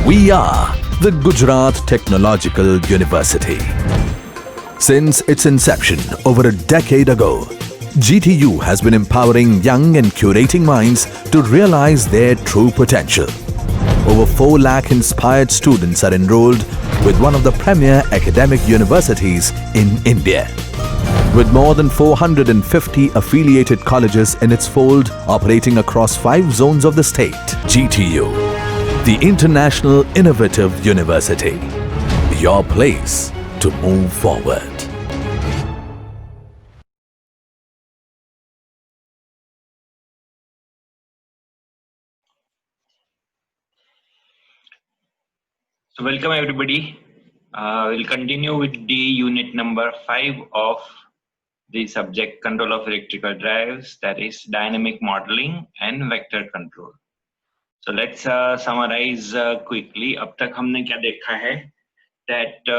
We are the Gujarat Technological University. Since its inception over a decade ago, GTU has been empowering young and curating minds to realize their true potential. Over 4 lakh inspired students are enrolled with one of the premier academic universities in India. With more than 450 affiliated colleges in its fold operating across 5 zones of the state, GTU, the International Innovative University, your place to move forward. So welcome everybody. We'll continue with the unit number 5 of the subject control of electrical drives, that is dynamic modeling and vector control. So let's summarize quickly. अब तक हमने क्या देखा है that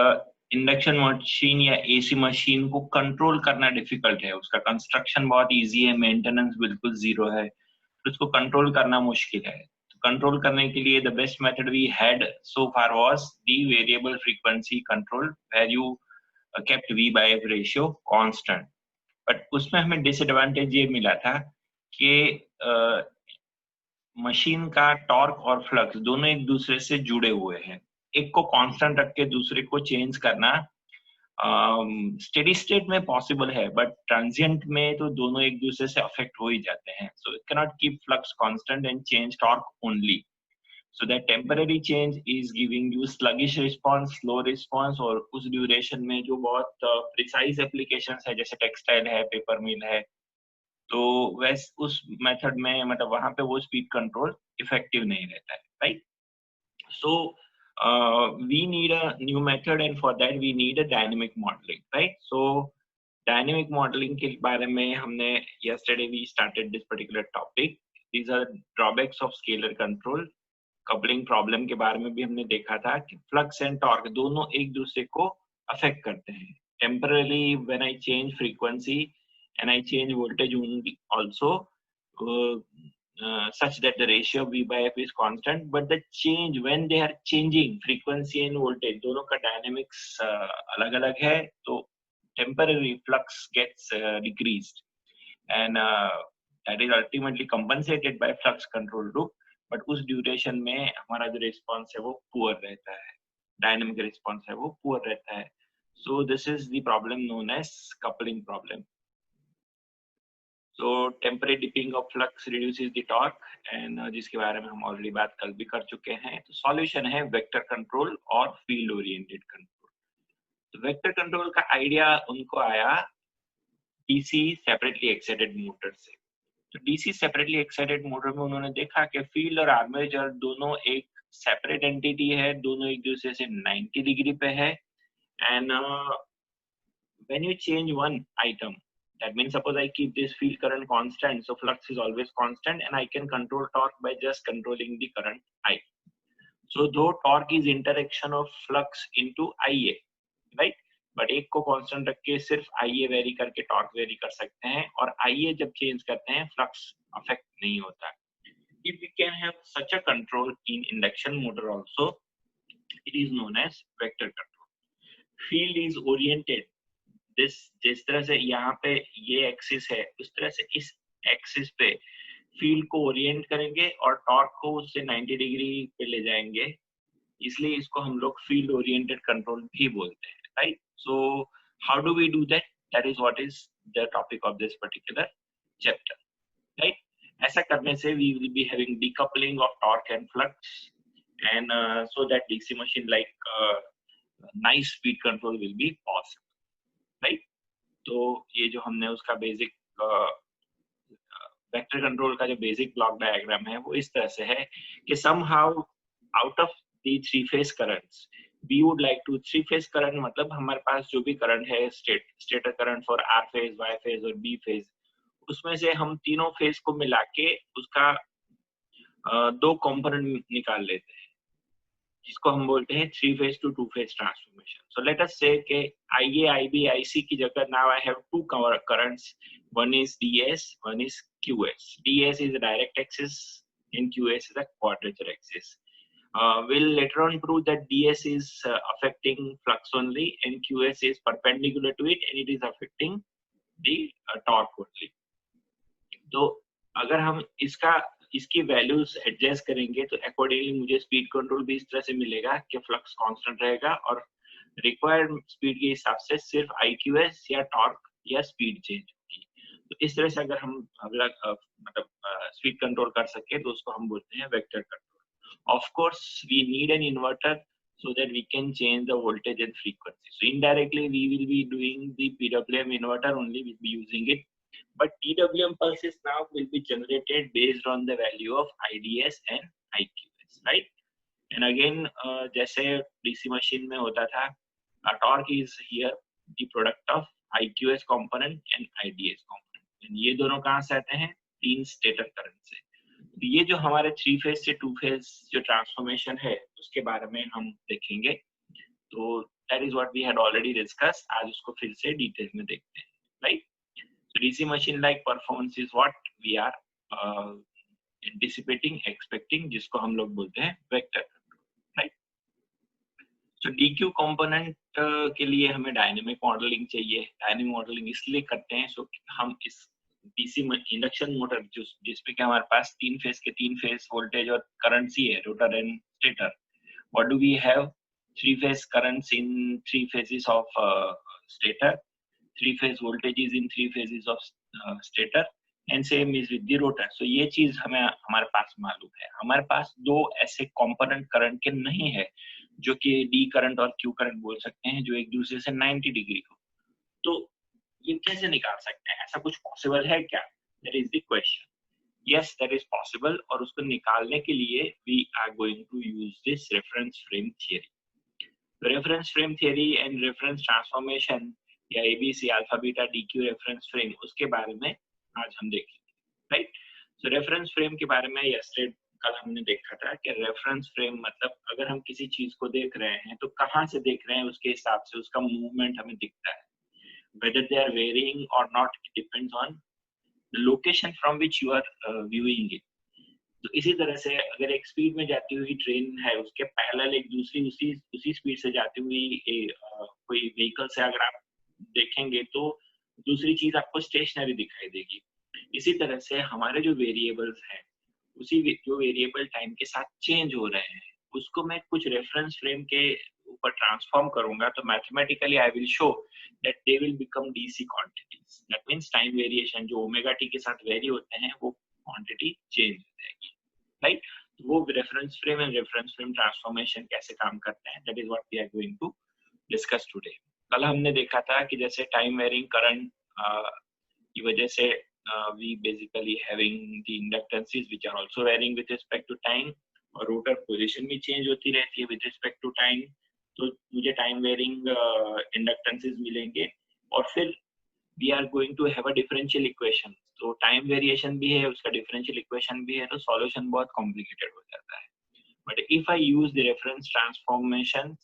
induction machine या AC machine को control करना difficult है, उसका कंस्ट्रक्शन बहुत इजी है, मेंटेनेंस बिल्कुल जीरो है, तो उसको कंट्रोल करना मुश्किल है. कंट्रोल करने के लिए the best method we had so far was the variable frequency control where you kept V by F ratio constant. But उसमें हमें डिसएडवांटेज ये मिला था कि मशीन का टॉर्क और फ्लक्स दोनों एक दूसरे से जुड़े हुए हैं. एक को कांस्टेंट रख के दूसरे को चेंज करना स्टेडी स्टेट में पॉसिबल है, बट ट्रांजिएंट में तो दोनों एक दूसरे से अफेक्ट हो ही जाते हैं. So it can not keep flux constant and change torque only. So that temporary change is giving you sluggish response, slow response, और उस ड्यूरेशन में जो बहुत प्रिसाइज एप्लीकेशंस है जैसे टेक्सटाइल है, पेपर मिल है, तो वैसे उस मेथड में मतलब वहां पे वो स्पीड कंट्रोल इफेक्टिव नहीं रहता है, right. So we need a new method and for that we need a dynamic modeling, right? So dynamic modeling के बारे में हमने yesterday we started this particular topic. These are drawbacks of scalar control. Coupling problem के बारे में भी हमने देखा था कि फ्लक्स एंड टॉर्क दोनों एक दूसरे को अफेक्ट करते हैं. Temporarily when I change frequency and I change voltage also such that the ratio V by F is constant, but the change when they are changing frequency and voltage दोनों का dynamics अलग-अलग है, तो temporary flux gets decreased and that is ultimately compensated by flux control loop. But उस duration में हमारा जो response है वो पुअर रहता है, डायनेमिक रिस्पॉन्स है वो पुअर रहता है. So this is the problem known as coupling problem. So temporary dipping of flux reduces the torque and जिसके बारे में हम ऑलरेडी बात कल भी कर चुके हैं. तो सॉल्यूशन है वेक्टर कंट्रोल और फील्ड ओरिएंटेड कंट्रोल. तो वेक्टर कंट्रोल का आइडिया उनको आया डीसी सेपरेटली एक्साइटेड मोटर से. तो डीसी सेपरेटली एक्साइटेड मोटर में उन्होंने देखा कि फील्ड और आर्मेचर दोनों एक सेपरेट एंटिटी है, दोनों एक दूसरे से 90 डिग्री पे है. And when you change one item, that means suppose I keep this field current constant, so flux is always constant and I can control torque by just controlling the current I. So though torque is interaction of flux into IA, right? But एक को constant रख के सिर्फ IA very करके torque very कर सकते हैं, और IA जब चेंज करते हैं फ्लक्स अफेक्ट नहीं होता. If we can have such a control in induction motor also, it is known as vector control. Field is oriented. जिस तरह से यहाँ पे ये एक्सिस है, उस तरह से इस एक्सिस पे फील्ड को ओरिएंट करेंगे और टॉर्क को उससे 90 डिग्री पे ले जाएंगे, इसलिए इसको हम लोग फील्ड ओरिएंटेड कंट्रोल भी बोलते हैं, right. So how do we do that? That is what is the topic of this particular chapter, right? ऐसा करने से we will be having decoupling of torque and flux, and so that DC machine like nice speed control will be possible, right? तो ये जो हमने उसका basic vector control का जो बेसिक ब्लॉक डायग्राम है वो इस तरह से है कि somehow out of the 3 phase currents we would like to 3 phase current, मतलब हमारे पास जो भी करंट है stator current for R phase, Y phase और बी फेज, उसमें से हम तीनों फेज को मिला के उसका 2 कंपोनेंट निकाल लेते हैं, जिसको हम बोलते हैं 3 phase to 2 phase transformation. So let us से कि IA, IB, IC की जगह now I have 2 currents, one is DS, one is QS. DS is a direct axis and QS is a quadrature axis. Will later on prove that DS is affecting flux only and QS is perpendicular to it and it is affecting the torque only. तो अगर हम इसकी values adjust करेंगे तो accordingly मुझे speed control भी इस तरह से मिलेगा कि फ्लक्स कांस्टेंट रहेगा और रिक्वायर्ड स्पीड के हिसाब से सिर्फ IQS या टॉर्क या स्पीड चेंज होगी। तो इस तरह से अगर हम अगला मतलब स्पीड कंट्रोल कर सके तो उसको हम बोलते हैं vector control. Of course we need an inverter so that we can change the voltage and frequency. So indirectly we will be doing the PWM inverter only, we'll be using it. But PWM pulses now will be generated based on the value of IDS and IQS, right? And again, जैसे DC machine में होता था, torque is here the product of IQS component and IDS component. And ये दोनों कहाँ से आते हैं? 3 स्टेटर करंट से। तो ये जो हमारे 3 फेज से 2 फेज जो ट्रांसफॉर्मेशन है उसके बारे में हम देखेंगे। तो that is what we had already discussed. आज उसको फिर से डिटेल में देखते हैं, right? So DC machine like performance is what we are anticipating, expecting, जिसको हम लोग बोलते हैं vector control, right? So DQ component के लिए हमें डायनेमिक मॉडलिंग चाहिए। डायनेमिक मॉडलिंग इसलिए करते हैं so हम इस DC इंडक्शन मोटर जिसमें कि हमारे पास 3 फेज के 3 फेज वोल्टेज और करंट ही है, rotor and stator. What do we have? 3 phase currents in 3 phases of stator, 3 phase voltages in 3 phases of stator and same is with the rotor. So ये चीज हमें हमारे पास मालूम है। हमारे पास 2 ऐसे कंपोनेंट करंट के नहीं है जो कि D करंट और Q करंट बोल सकते हैं जो एक दूसरे से 90 डिग्री हो। तो ये कैसे निकाल सकते हैं? ऐसा कुछ पॉसिबल है क्या? That is the question. Yes, that is possible और उसको निकालने के लिए we are going to use this reference frame theory. Reference frame theory and reference transformation या ABC alpha beta DQ reference frame उसके बारे में आज हम देखेंगे, राइट? सो रेफरेंस फ्रेम के बारे में यस्टरडे कल हमने देखा था कि रेफरेंस फ्रेम मतलब अगर हम किसी चीज को देख रहे हैं तो कहाँ से देख रहे हैं उसके हिसाब से उसका मूवमेंट हमें दिखता है। Whether they are varying or not, it depends on the location from which you are viewing it. तो इसी तरह से अगर एक स्पीड में जाती हुई ट्रेन है उसके पैरेलल एक दूसरी उसी स्पीड से जाती हुई कोई व्हीकल से अगर आप देखेंगे तो दूसरी चीज आपको स्टेशनरी दिखाई देगी। इसी तरह से हमारे जो वेरिएबल्स हैं उसी जो वेरिएबल टाइम के साथ चेंज हो रहे हैं उसको मैं कुछ रेफरेंस फ्रेम के ऊपर ट्रांसफॉर्म करूंगा तो mathematically I will show that they will become DC quantities. That means time variation जो ओमेगा टी के साथ वेरी होते हैं वो क्वांटिटी चेंज हो जाएगी, राइट? तो वो reference frame and reference frame transformation कैसे काम करते हैं that is what we are going to discuss today. कल हमने देखा था कि जैसे टाइम वेरिंग करंट की वजह से we basically having the inductances which are also varying with respect to time और रोटर पोजीशन भी चेंज होती रहती है with respect to time। तो मुझे टाइम वेरिंग इंडक्टेंसेस मिलेंगे और फिर we are going to have a differential equation. तो टाइम वेरिएशन भी है उसका डिफरेंशियल इक्वेशन भी है तो सॉल्यूशन बहुत कॉम्प्लिकेटेड हो जाता है। But if I use the reference transformation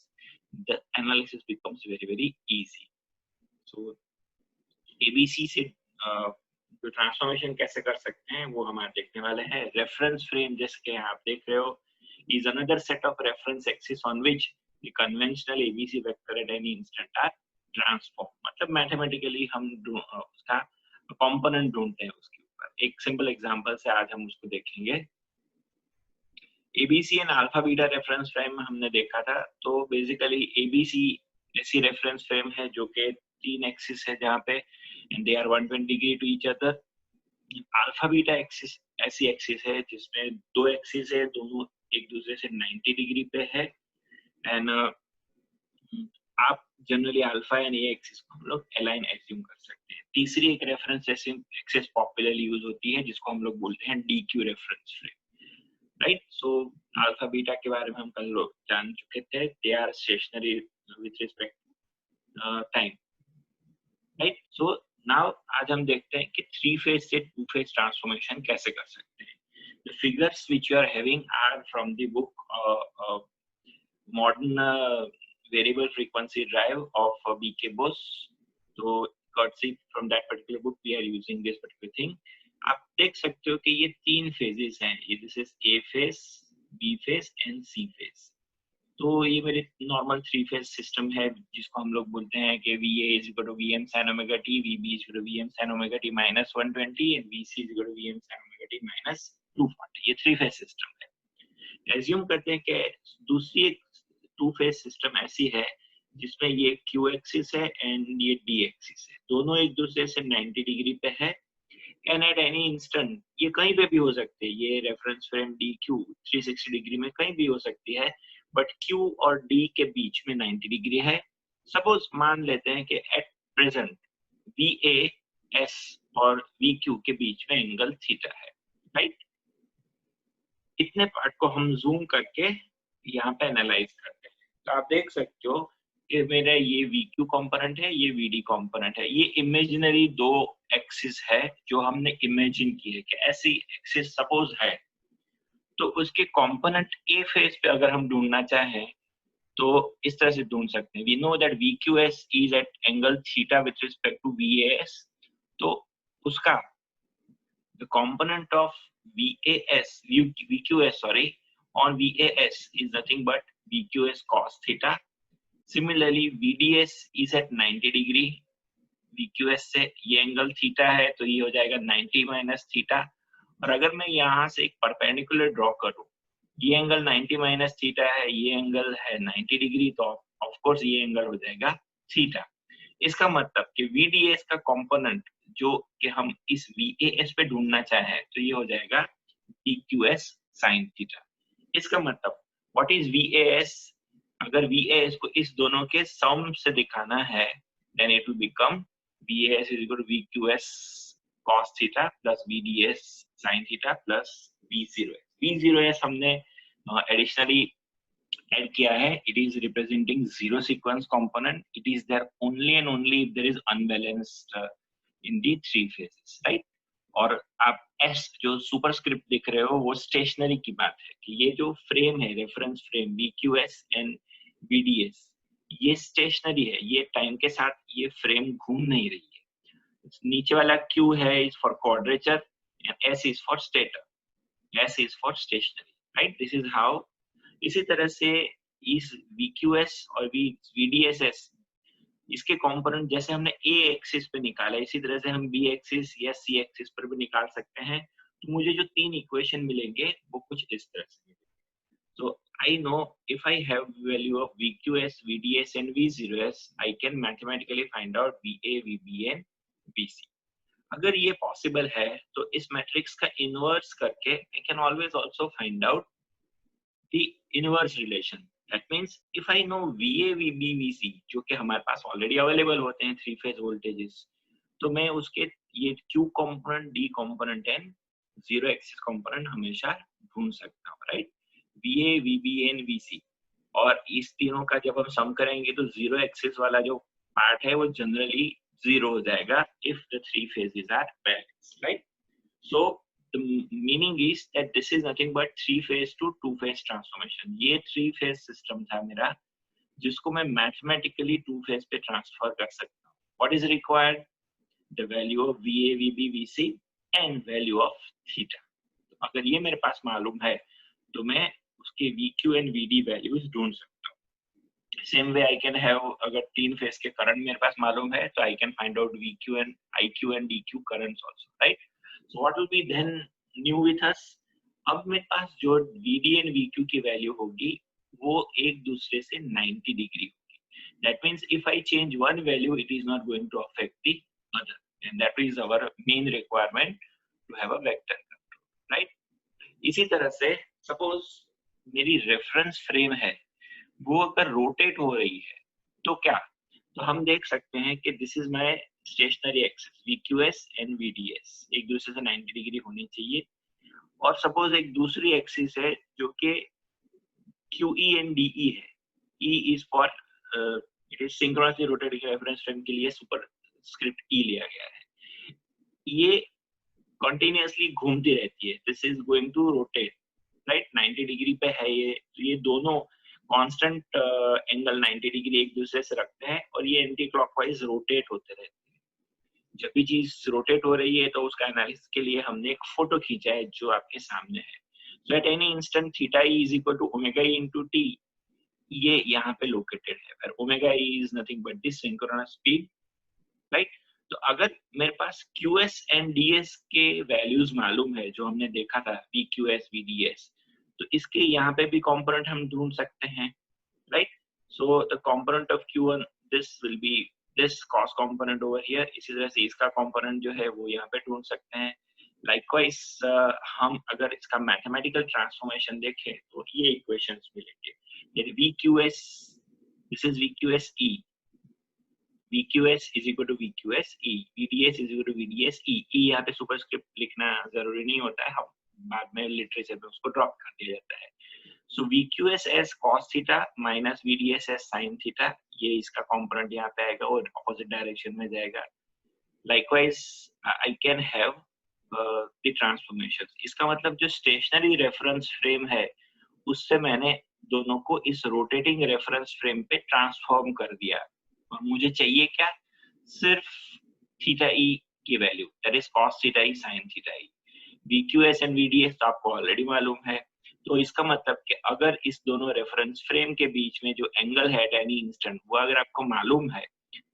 the analysis becomes very easy. So ABC से जो ट्रांसफॉर्मेशन कैसे कर सकते हैं वो हम आज देखने वाले हैं। रेफरेंस फ्रेम जैसे कि आप देख रहे हो is another set of reference axis on which the conventional ABC vector at any instant are transformed। मतलब मैथमेटिकली हम उसका कंपोनेंट ढूंढते हैं उसके ऊपर। एक सिंपल एग्जांपल से आज हम उसको देखेंगे। ABC and alpha beta reference frame हमने देखा था। तो बेसिकली ABC ऐसी रेफरेंस फ्रेम है जो कि 3 एक्सिस है जहाँ पे they are 120 degree to each other. Alpha beta axis ऐसी एक्सिस है जिसमें 2 एक्सिस है दोनों एक दूसरे से 90 डिग्री पे है एंड आप generally alpha and A axis को हम लोग अलाइन एज्यूम कर सकते हैं। तीसरी एक रेफरेंस एक्सिस पॉपुलरली यूज होती है जिसको हम लोग बोलते हैं DQ reference frame, right? So alpha beta के बारे में हम कल लोग जान चुके थे। They are stationary with respect time, right? So now आज हम देखते हैं कि 3 फेज से 2 फेज ट्रांसफॉर्मेशन कैसे कर सकते हैं। The figures which you are having are from the book Modern Variable Frequency Drive of BK Bose. So, courtesy from that particular book, we are using this particular thing. आप देख सकते हो कि ये 3 phases हैं। This is A phase, B phase and C phase. तो ये मेरे नॉर्मल थ्री फेज सिस्टम है जिसको हम लोग बोलते हैं कि V A is equal to V M sine omega T, V B is equal to V M sine omega T minus 120 and V C is equal to V M sine omega T minus 240। ये three phase system है। Assume करते हैं कि दूसरी एक two phase system ऐसी है जिसमें ये क्यू एक्सिस है एंड ये डी एक्सिस है, दोनों एक दूसरे से 90 डिग्री पे है एंड एट एनी इंस्टेंट ये कहीं पे भी हो सकते हैं। ये reference frame D Q 360 degree में कहीं भी हो सकती है, बट Q और D के बीच में 90 डिग्री है। सपोज मान लेते हैं कि एट प्रेजेंट VAS और VQ के बीच में एंगल थीटा है, राइट। इतने पार्ट को हम जूम करके यहाँ पे एनालाइज करते हैं, तो आप देख सकते हो कि मेरा ये VQ कंपोनेंट है, ये VD कंपोनेंट है। ये इमेजिनरी दो एक्सिस है जो हमने इमेजिन की है कि ऐसी एक्सिस सपोज है, तो उसके कंपोनेंट ए फेज पे अगर हम ढूंढना चाहें तो इस तरह से ढूंढ सकते हैं। We know that VQS is at angle theta with respect to VAS, तो उसका the component of VQS on VAS is nothing but VQS cos theta. Similarly, VDS is at 90 degree, VQS से ये एंगल थीटा है तो ये हो जाएगा 90 minus theta. और अगर मैं यहाँ से एक परपेंडिकुलर ड्रॉ करूँ, ये एंगल 90 माइनस थीटा है, ये एंगल है 90 डिग्री, तो ऑफ कोर्स ये एंगल हो जाएगा थीटा। इसका मतलब कि VDS का कंपोनेंट जो कि हम इस VAS पे ढूंढना चाहें तो ये हो जाएगा PQS sin थीटा। इसका मतलब व्हाट इज VAS? अगर VAS को इस दोनों के सम से दिखाना है then it will become VAS is equal to VQS cos theta plus VDS sin theta plus V0S। V0S हमने एडिशनली ऐड किया है। It is representing zero sequence component. It is there only and only if there is unbalanced in the three phases, right. और आप S जो superscript दिख रहे हो वो स्टेशनरी की बात है कि ये जो फ्रेम है, reference frame VQS and VDS, ये स्टेशनरी है, ये टाइम के साथ ये फ्रेम घूम नहीं रही है। नीचे वाला Q है is for quadrature and S is for stator, S is for stationary, right? This is how। इसी तरह से इस VQS और VDSS इसके कंपोनेंट जैसे हमने A एक्सिस पे निकाला, इसी तरह से हम B एक्सिस या C एक्सिस पर भी निकाल सकते हैं। तो मुझे जो तीन इक्वेशन मिलेंगे वो कुछ इस तरह से मिलेंगे। So I know if I have value of VQS, VDS and V0S, I can mathematically find out VA, VB and VC। अगर ये पॉसिबल है तो इस मैट्रिक्स का इनवर्स करके I can always also find out the inverse relation. That means if I know VA, VB, VC जो कि हमारे पास ऑलरेडी अवेलेबल होते हैं थ्री फेज वोल्टेजेस, तो मैं उसके ये Q component, D component and zero axis component हमेशा ढूंढ सकता हूँ, right. VA, VB and VC, और इस तीनों का जब हम सम करेंगे तो जीरो एक्सिस वाला जो पार्ट है वो जनरली zero हो जाएगा if the three phases are balanced, right? So the meaning is that this is nothing but three phase to two phase transformation। ये three phase system था मेरा जिसको मैं mathematically two phase पे transfer कर सकता हूँ। What is required? The value of VA, VB, VC and value of theta। अगर ये मेरे पास मालूम है तो मैं उसके VQ and VD values ढूंढ सकता हूँ। Same way I can have, अगर तीन फेज के करंट मेरे पास मालूम है तो I can find out VQ and IQ and DQ currents also, right. So what will be then new with us? अब मेरे पास जो VD एंड VQ की वैल्यू होगी वो एक दूसरे से 90 डिग्री होगी। That means if I change one value it is not going to affect the other, and that is our main requirement to have a vector control, right. इसी तरह से सपोज मेरी रेफरेंस फ्रेम है, वो अगर rotate हो रही है तो क्या? तो हम देख सकते हैं कि this is my stationary axis VQS and VDS एक दूसरे से 90 डिग्री होनी चाहिए, और सपोज एक दूसरी एक्सिस है जो कि QE एंड DE है। E is for it is synchronously rotating reference frame के लिए सुपरस्क्रिप्ट E लिया गया है। ये कंटिन्यूअसली घूमती रहती है, this is going to rotate, right. 90 degree पे है ये, तो ये दोनों कांस्टेंट एंगल 90 डिग्री एक दूसरे से रखते हैं और ये एंटी क्लॉकवाइज रोटेट होते रहते हैं। जब भी चीज रोटेट हो रही है तो उसका एनालिसिस के लिए हमने एक फोटो खींचा है जो आपके सामने है। So at any instant theta e is equal to omega e into t, ये यहाँ पे लोकेटेड है, where omega e is nothing but the synchronous speed, right? तो अगर मेरे पास QS and DS के वैल्यूज मालूम है जो हमने देखा था VQS VDS, तो इसके यहाँ पे भी कंपोनेंट हम ढूंढ सकते हैं, right? So the component of Q1, this will be this cos component over here. इसी तरह से इसका component जो है वो यहाँ पे ढूंढ सकते हैं. Likewise, हम अगर इसका mathematical transformation देखें तो ये equations मिलेंगे. यदि VQS, this is VQS E, VQS is equal to VQS E, VDS is equal to VDS E. E यहाँ पे superscript लिखना जरूरी नहीं होता है, हम बाद में लिटरेचर में उसको ड्रॉप कर दिया जाता है. So VQS as cos theta minus VDS as sin theta, ये इसका component यहाँ पे आएगा और opposite direction में जाएगा. Likewise, I can have the transformations. इसका मतलब जो stationary reference frame है, उससे मैंने दोनों को इस rotating reference frame पे transform कर दिया. और मुझे चाहिए क्या? सिर्फ theta e की value, that is cos theta e sin theta e. VQS and VDS तो आपको ऑलरेडी मालूम है. तो इसका मतलब कि अगर इस दोनों रेफरेंस फ्रेम के बीच में जो एंगल है एट एनी इंस्टेंट वो अगर आपको मालूम है,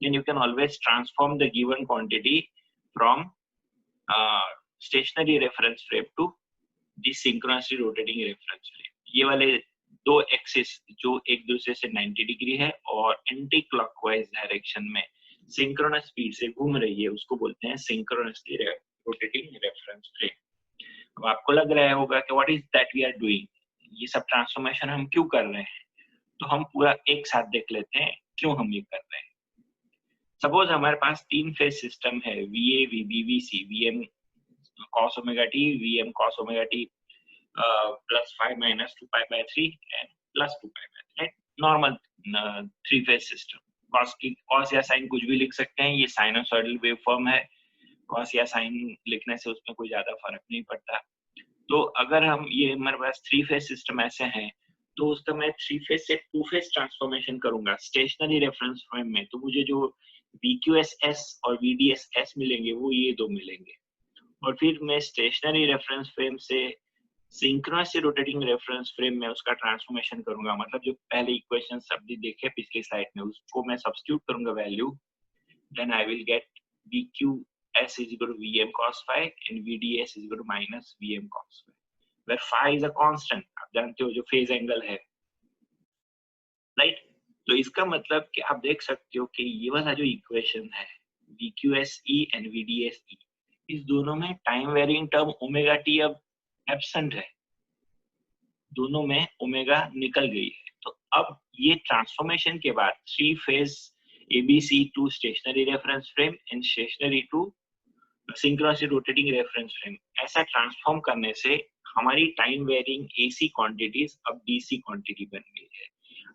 then you can always transform the given quantity from stationary reference frame to the synchronously rotating reference frame. ये वाले दो एक्सिस जो एक दूसरे से 90 डिग्री है और एंटी क्लॉकवाइज डायरेक्शन में सिंक्रोनस स्पीड से घूम रही है, उसको बोलते हैं सिंक्रोनसली रोटेटिंग रेफरेंस फ्रेम. अब आपको लग रहा होगा कि what is that we are doing, ये सब ट्रांसफॉर्मेशन हम क्यों कर रहे हैं? तो हम पूरा एक साथ देख लेते हैं क्यों हम ये कर रहे हैं. सपोज हमारे पास तीन फेज सिस्टम है, VA VB VC, VM cos omega t, VM cos omega t plus 5 minus 2 pi by 3 and plus 2 pi by 3, right? Normal three phase system. cos या sin कुछ भी लिख सकते हैं, ये साइनोसॉइडल वेवफॉर्म है. cos या sin लिखने से उसमें कोई ज्यादा फर्क नहीं पड़ता. तो अगर हम ये हमारे पास थ्री फेज सिस्टम ऐसे हैं, तो उसका मैं थ्री फेज से टू फेज ट्रांसफॉर्मेशन करूंगा स्टेशनरी रेफरेंस फ्रेम में, तो मुझे जो VQS और VDS मिलेंगे वो ये दो मिलेंगे. और फिर मैं स्टेशनरी रेफरेंस फ्रेम से सिंक्रोनसली रोटेटिंग रेफरेंस फ्रेम में उसका ट्रांसफॉर्मेशन करूंगा. मतलब जो पहले इक्वेशन अभी देखे पिछली स्लाइड में, उसको मैं सब्स्टिट्यूट करूंगा value, then I will get VQS is equal to VM cos phi and VDS is equal to minus VM cos phi, where phi is a constant. आप जानते हो जो फेज एंगल है, राइट? तो इसका मतलब कि आप देख सकते हो कि ये वाला जो इक्वेशन है VQSE and VDSE, इस दोनों में time varying term omega T अब एब्सेंट है, दोनों में ओमेगा निकल गई है. तो अब ये ट्रांसफॉर्मेशन के बाद three phase ABC to stationary reference frame and stationary to synchronously rotating reference frame, ऐसा ट्रांसफॉर्म करने से हमारी टाइम वेरिंग AC क्वांटिटीज अब DC क्वांटिटी बन गई है.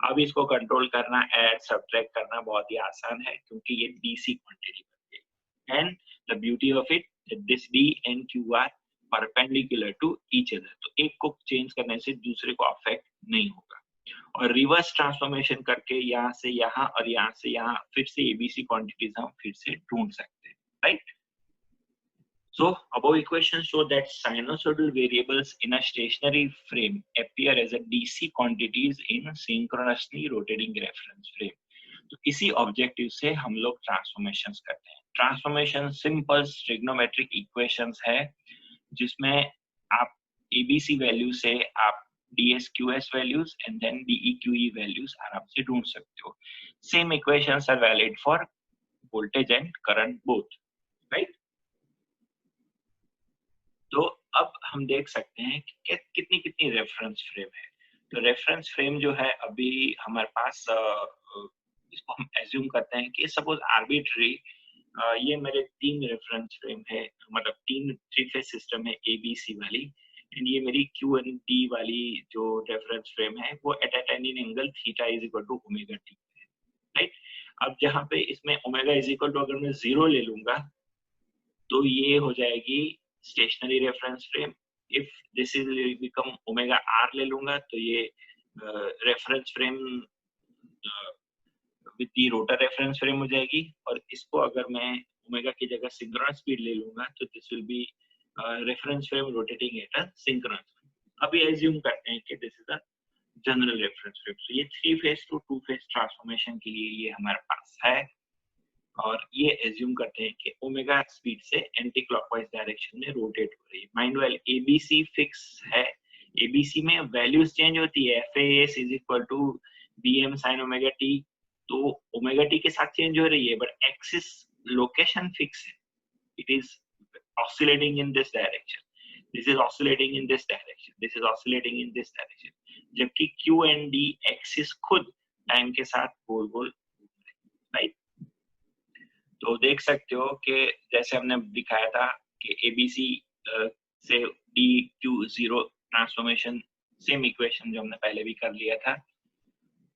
अब इसको कंट्रोल करना, ऐड सब्ट्रैक्ट करना बहुत ही आसान है क्योंकि ये DC क्वांटिटी बन गई. And the beauty of it that this D and Q are perpendicular to each other. तो एक को चेंज करने से दूसरे को अफेक्ट नहीं होगा. और रिवर्स ट्रांसफॉर्मेशन करके यहाँ से यहाँ और यहाँ से यहाँ फिर से ABC क्वांटिटीज हम फिर से ढूंढ सकते हैं, right? So above equations show that sinusoidal variables in a stationary frame appear as a DC quantities in synchronously rotating reference frame. तो इसी ऑब्जेक्टिव से हम लोग ट्रांसफॉर्मेशंस करते हैं. ट्रांसफॉर्मेशन सिंपल ट्रिग्नोमेट्रिक इक्वेशंस है जिसमें आप ABC वैल्यू से आप DSQS values and then DEQE values आराम से ढूंढ सकते हो. Same equations are valid for voltage and current both, right? तो अब हम देख सकते हैं कि कितनी कितनी रेफरेंस फ्रेम है. तो रेफरेंस फ्रेम जो है अभी हमारे पास, इसको हम एज्यूम करते हैं कि सपोज आर्बिट्री ये मेरे तीन रेफरेंस फ्रेम है, मतलब तीन थ्री फेज सिस्टम है ABC वाली, एंड ये मेरी Q and D वाली जो रेफरेंस फ्रेम है वो at any angle theta is equal to omega T है, राइट? अब जहाँ पे इसमें ओमेगा इज इक्वल टू अगर मैं 0 ले लूंगा तो ये हो जाएगी stationary reference frame. If this is become omega R ले लूंगा तो ये reference frame with the rotor reference frame हो जाएगी. और इसको अगर मैं ओमेगा की जगह सिंक्रोनस स्पीड ले लूंगा तो this will be reference frame rotating at a synchronous. अभी एज्यूम करते हैं कि this is a general reference frame. तो ये 3 फेज टू 2 फेज ट्रांसफॉर्मेशन के लिए ये हमारे पास है, और ये एज्यूम करते हैं कि ओमेगा स्पीड से एंटी क्लॉकवाइज डायरेक्शन में रोटेट हो रही है। माइंड वेल एबीसी फिक्स है, एबीसी में वैल्यूज चेंज होती है, FAS is equal to BM sin omega t, तो ओमेगा टी के साथ चेंज हो रही है, बट एक्सिस लोकेशन फिक्स है, it is oscillating in this direction, this is oscillating in this direction, this is oscillating in this direction, जबकि Q and D axis खुद time के साथ गोल गोल, राइट। तो देख सकते हो कि जैसे हमने दिखाया था कि ABC से DQ0 ट्रांसफॉर्मेशन, सेम इक्वेशन जो हमने पहले भी कर लिया था,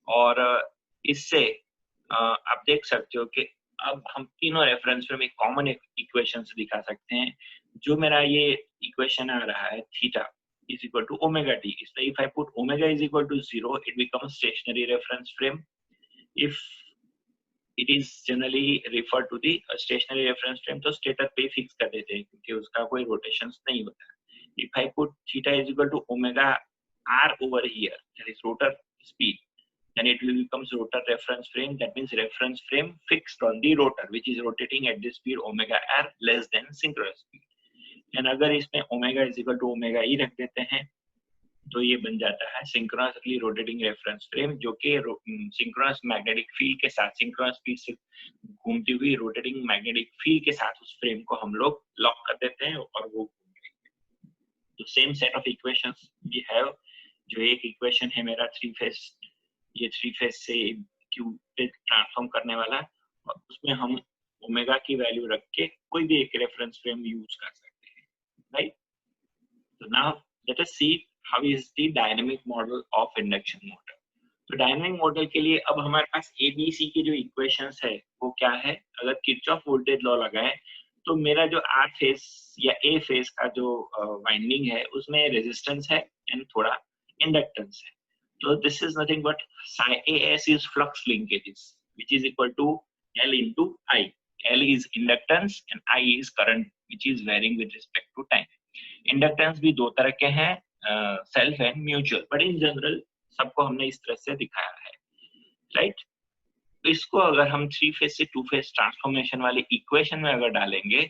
और इससे आप देख सकते हो कि अब हम तीनों रेफरेंस फ्रेम एक कॉमन इक्वेशन से दिखा सकते हैं। जो मेरा ये इक्वेशन आ रहा है theta is equal to omega t, so if I put omega is equal to 0, it becomes stationary reference frame. If it is generally referred to the stationary reference frame, तो स्टेटर पे fix कर देते हैं क्योंकि उसका कोई rotations नहीं होता। If I put theta is equal to omega r over here, that is rotor speed, then it will becomes rotor reference frame. That means reference frame fixed on the rotor, which is rotating at the speed omega r less than synchronous speed. And अगर इसमें omega is equal to omega e रख देते हैं, तो ये बन जाता है सिंक्रोनसली रोटेटिंग रेफरेंस फ्रेम, जो कि सिंक्रोनस मैग्नेटिक फील्ड के साथ, सिंक्रोनस स्पीड से घूमती हुई रोटेटिंग मैग्नेटिक फील्ड के साथ उस फ्रेम को हम लोग लॉक कर देते हैं और वो घूम रही है। तो same set of equations we have. जो एक इक्वेशन है मेरा 3 फेज, ये 3 फेज से क्यू पे ट्रांसफॉर्म करने वाला, और उसमें हम ओमेगा की वैल्यू रख के कोई भी एक रेफरेंस फ्रेम यूज कर सकते हैं, राइट। तो now let us see how is the dynamic model of induction motor. तो डायनेमिक मॉडल के लिए अब हमारे पास एबीसी की जो इक्वेशंस है वो क्या है। अगर किरचॉफ वोल्टेज लॉ लगाए तो मेरा जो आर फेज या ए फेज का जो वाइंडिंग है उसमें रेजिस्टेंस है एंड थोड़ा इंडक्टेंस है। So this is nothing but psi AS is flux linkages, which is equal to L into I. L is inductance and I is current, which is varying with respect to time. Inductance भी दो तरह के हैं, self and mutual, but in general सबको हमने इस तरह से दिखाया है, right? तो इसको अगर हम 3 फेज से 2 फेज ट्रांसफॉर्मेशन वाले इक्वेशन में अगर डालेंगे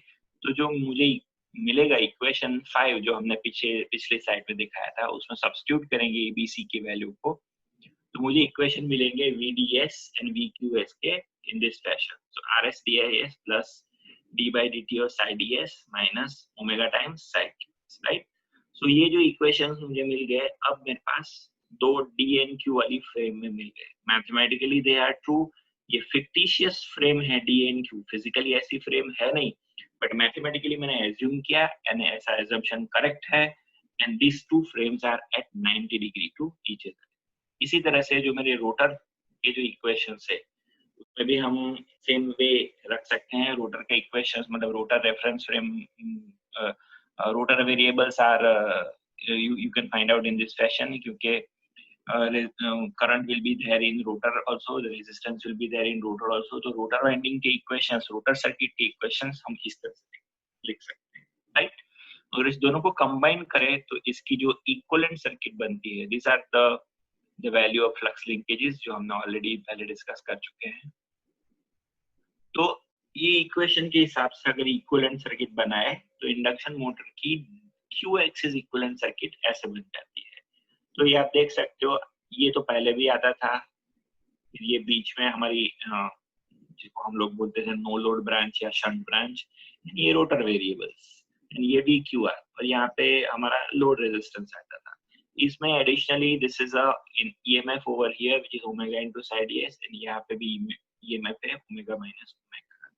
तो जो मुझे मिलेगा इक्वेशन 5 जो हमने पिछले साइड में दिखाया था, उसमें सब्स्टिट्यूट करेंगे एबीसी की वैल्यू को, तो मुझे इक्वेशन मिलेंगे VDS एंड VQS के in this fashion. So RS DIS plus D by dt और psi ds minus omega times psi ds, right. So ये जो इक्वेशंस मुझे मिल गए, अब मेरे पास दो DNQ वाली फ्रेम में मिल गए। मैथमेटिकली दे आर ट्रू, ये फिक्टिशियस फ्रेम है DNQ, फिजिकली ऐसी फ्रेम है नहीं, बट मैथमेटिकली मैंने एज्यूम किया एंड ऐसा एजम्पशन करेक्ट है, and this two frames are at 90 degree to each other. इसी तरह से जो मेरे रोटर के जो इक्वेशंस है उसमें भी हम सेम वे रख सकते हैं। रोटर के इक्वेशंस मतलब rotor reference frame, rotor variables are you can find out in this fashion, क्योंकि current will be there in rotor also, the resistance will be there in rotor also, तो rotor winding के equations, rotor circuit के equations हम इस तरह से लिख सकते हैं, राइट। अगर इस दोनों को कंबाइन करें तो इसकी जो इक्विवेलेंट सर्किट बनती है, these are the value of flux linkages जो हमने ऑलरेडी पहले डिस्कस कर चुके हैं। तो ये इक्वेशन के हिसाब से अगर इक्विवेलेंट सर्किट बनाए तो इंडक्शन मोटर की क्यू एक्सिस इक्विवेलेंट सर्किट ऐसे बन जाती है। तो ये आप देख सकते हो, ये तो पहले भी आता था, ये बीच में हमारी जिसको हम लोग बोलते थे नो लोड ब्रांच या शंट ब्रांच, ये रोटर वेरिएबल्स, ये भी क्यू आर, और यहाँ पे हमारा लोड रेजिस्टेंस आता था। इसमें additionally this is a EMF over here which is omega into psi ds, and यहाँ पे भी ईएमएफ है ओमेगा माइनस ओमेगा।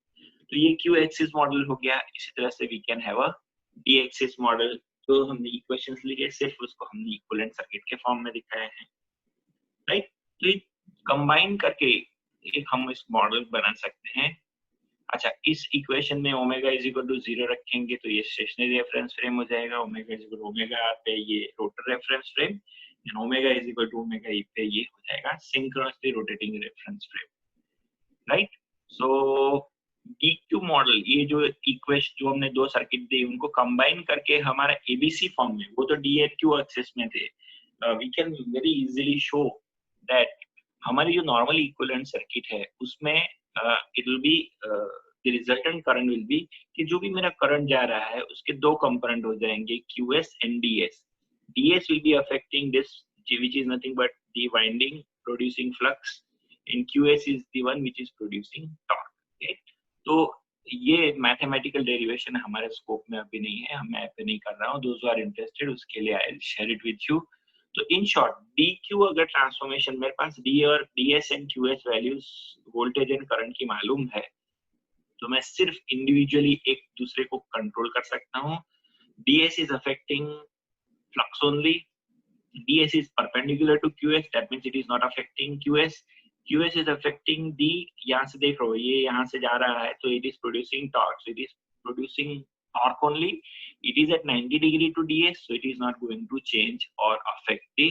तो ये क्यू एक्सिस मॉडल हो गया। इसी तरह से we can have a d axis model. तो हमने इक्वेशंस लिए, सिर्फ उसको हमने इक्विवेलेंट सर्किट के फॉर्म में दिखाया है, राइट। तो ये कंबाइन करके एक हम इस मॉडल बना सकते हैं। अच्छा, इस इक्वेशन में ओमेगा इज इक्वल टू 0 रखेंगे तो ये स्टेशनरी रेफरेंस फ्रेम हो जाएगा, omega is equal to omega R पे ये rotor reference frame, and omega is equal to omega E पे ये हो जाएगा synchronously rotating reference frame, right. So DQ model, ये जो इक्वेशन जो हमने दो सर्किट दी उनको कंबाइन करके हमारा ABC फॉर्म में, वो तो DQ एक्सिस में थे, we can very easily show that हमारी जो नॉर्मल इक्विवेलेंट सर्किट है उसमें it will be the resultant current will be कि जो भी मेरा करंट जा रहा है उसके दो कंपोनेंट हो जाएंगे QS and DS. DS will be affecting this, which is nothing but the winding producing flux, and QS is the one which is producing torque. Okay? तो ये मैथमेटिकल डेरिवेशन हमारे स्कोप में अभी नहीं है, मैं पे नहीं कर रहा हूँ. दोज आर इंटरेस्टेड उसके लिए I will share it with you. तो इन शॉर्ट DQ अगर ट्रांसफॉर्मेशन मेरे पास D और DS and QS values voltage and current की मालूम है तो मैं सिर्फ इंडिविजुअली एक दूसरे को कंट्रोल कर सकता हूँ. DS is affecting flux only. DS is perpendicular to QS, that means it is not affecting QS. QS is affecting the, यहाँ से देख रहे हो ये यहाँ से जा रहा है तो it is producing torque, so it is producing torque only. It is at 90 degree to DS, so it is not going to change or affect the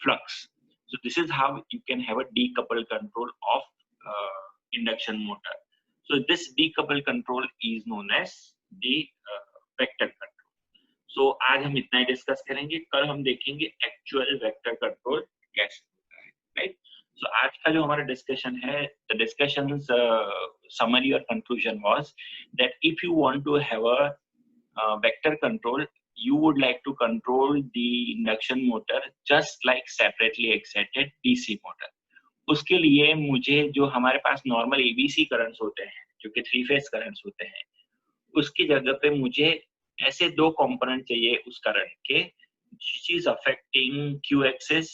flux. So this is how you can have a decoupled control of induction motor. So this decoupled control is known as the vector control. So आज हम इतना ही discuss करेंगे, कल हम देखेंगे actual vector control कैसे होता है, राइट. सो आज का जो हमारा डिस्कशन है, द डिस्कशन समरी और conclusion was that if you want to have a vector control, you would like to control the induction motor just like separately excited DC motor. उसके लिए मुझे जो हमारे पास नॉर्मल ABC करंट्स होते हैं जो कि 3 फेज करंट्स होते हैं, उसकी जगह पे मुझे ऐसे दो कंपोनेंट चाहिए उस करंट के which is affecting Q axis,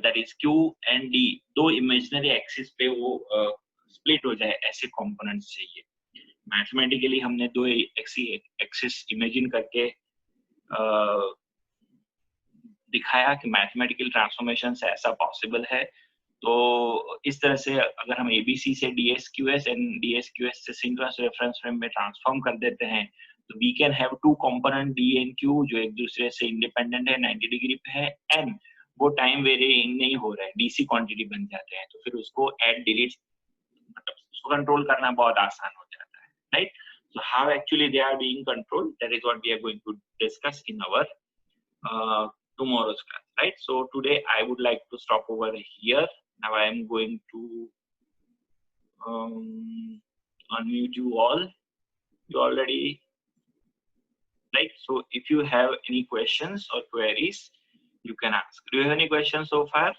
that is Q and D, दो इमेजिनरी एक्सिस पे वो स्प्लिट हो जाए, ऐसे कंपोनेंट्स चाहिए. मैथमेटिकली हमने दो एक्सिस इमेजिन करके दिखाया कि मैथमेटिकल ट्रांसफॉर्मेशन से ऐसा पॉसिबल है. तो इस तरह से अगर हम ABC से DSQS एंड DSQS से सिंक्रोनस रेफरेंस फ्रेम में ट्रांसफॉर्म कर देते हैं तो we can have two component D and Q जो एक दूसरे से इंडिपेंडेंट है, 90 डिग्री पे है, एंड वो टाइम वेरिएंग नहीं हो रहा है, DC क्वांटिटी बन जाते हैं. तो फिर उसको ऐड डिलीट मतलब उसको कंट्रोल करना बहुत आसान हो जाता है, right. So how actually they are being controlled, that is what we are going to discuss in our tomorrow's class, right. So today I would like to stop over here. Now I am going to unmute you all. You already, right. So if you have any questions or queries, you can ask. Do you have any questions so far?